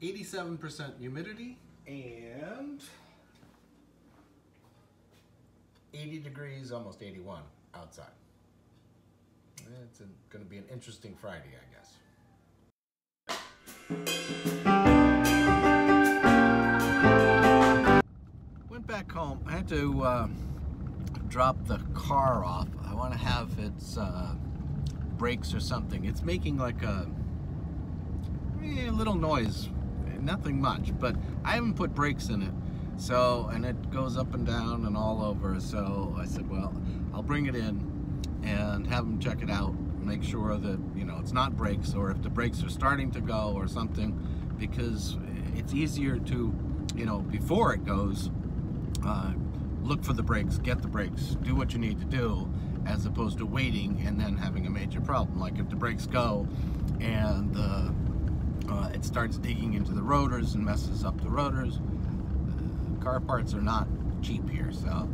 87% humidity and 80 degrees, almost 81 outside. It's going to be an interesting Friday, I guess. Went back home. I had to drop the car off. I want to have its brakes or something. It's making like a little noise, nothing much, but I haven't put brakes in it. So, and it goes up and down and all over. So I said, well, I'll bring it in and have them check it out, make sure that, you know, it's not brakes, or if the brakes are starting to go or something, because it's easier to, you know, before it goes, look for the brakes, get the brakes, do what you need to do, as opposed to waiting and then having a major problem. Like if the brakes go and it starts digging into the rotors and messes up the rotors, car parts are not cheap here, so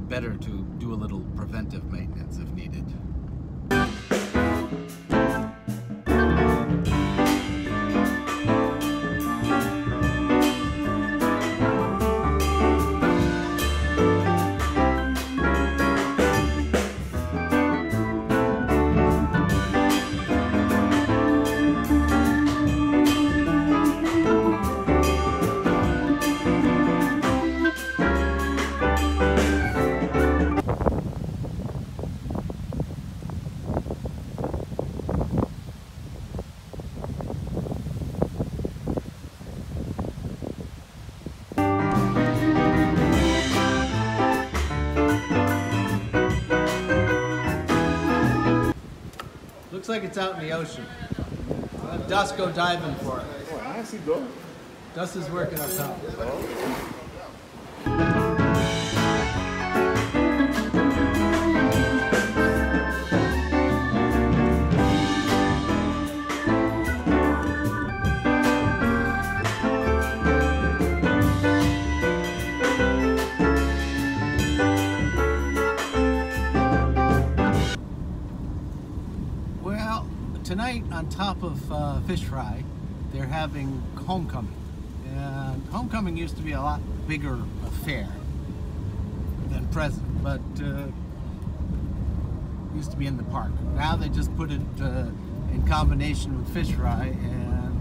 better to do a little preventive maintenance if needed. Looks like it's out in the ocean. Let Dust go diving for it. Oh, I see go. Dust is working up top. Tonight, on top of fish fry, they're having homecoming. And homecoming used to be a lot bigger affair than present, but used to be in the park. Now they just put it in combination with fish fry, and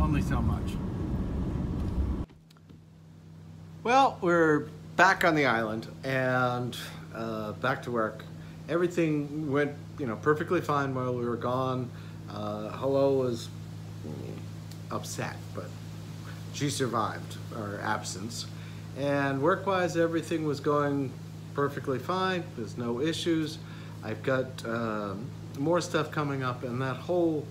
only so much. Well, we're back on the island and back to work. Everything went, you know, perfectly fine while we were gone. Hello was upset, but she survived our absence. And work-wise, everything was going perfectly fine. There's no issues. I've got more stuff coming up, and that whole,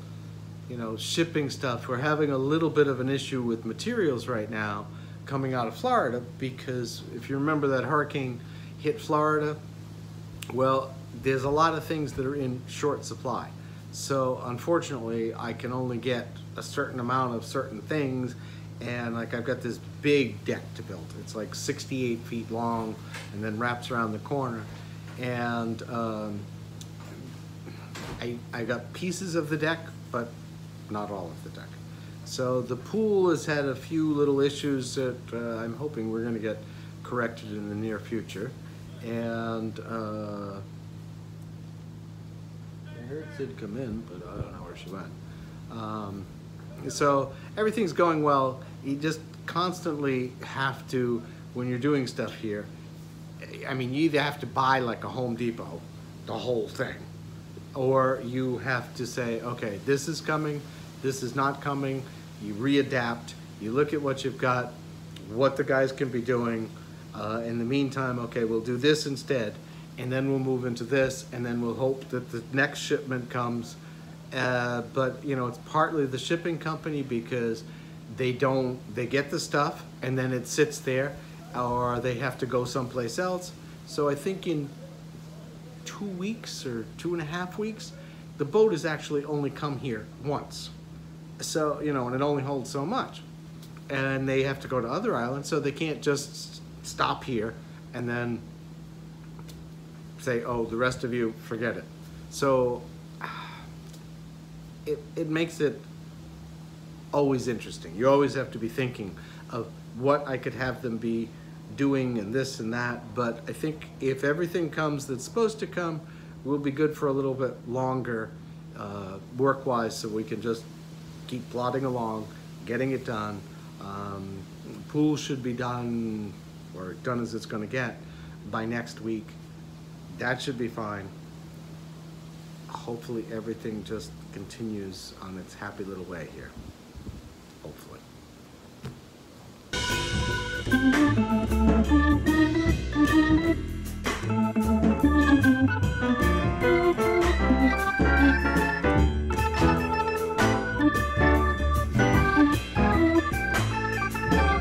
you know, shipping stuff. We're having a little bit of an issue with materials right now coming out of Florida, because if you remember that hurricane hit Florida, well, there's a lot of things that are in short supply. So unfortunately, I can only get a certain amount of certain things, and like I've got this big deck to build. It's like 68 feet long and then wraps around the corner. And I got pieces of the deck, but not all of the deck. So the pool has had a few little issues that I'm hoping we're gonna get corrected in the near future. And I heard Sid come in, but I don't know where she went. So everything's going well. You just constantly have to, when you're doing stuff here, I mean, you either have to buy like a Home Depot, the whole thing, or you have to say, okay, this is coming, this is not coming. You readapt, you look at what you've got, what the guys can be doing. In the meantime, okay, we'll do this instead, and then we'll move into this, and then we'll hope that the next shipment comes. But you know, it's partly the shipping company, because they get the stuff and then it sits there, or they have to go someplace else. So I think in 2 weeks or 2.5 weeks, the boat has actually only come here once. So, you know, and it only holds so much. And they have to go to other islands, so they can't just stop here and then say, oh, the rest of you, forget it. So it makes it always interesting. You always have to be thinking of what I could have them be doing and this and that, but I think if everything comes that's supposed to come, we'll be good for a little bit longer work-wise, so we can just keep plodding along, getting it done. Pool should be done, or done as it's gonna get, by next week. That should be fine. Hopefully everything just continues on its happy little way here. Hopefully.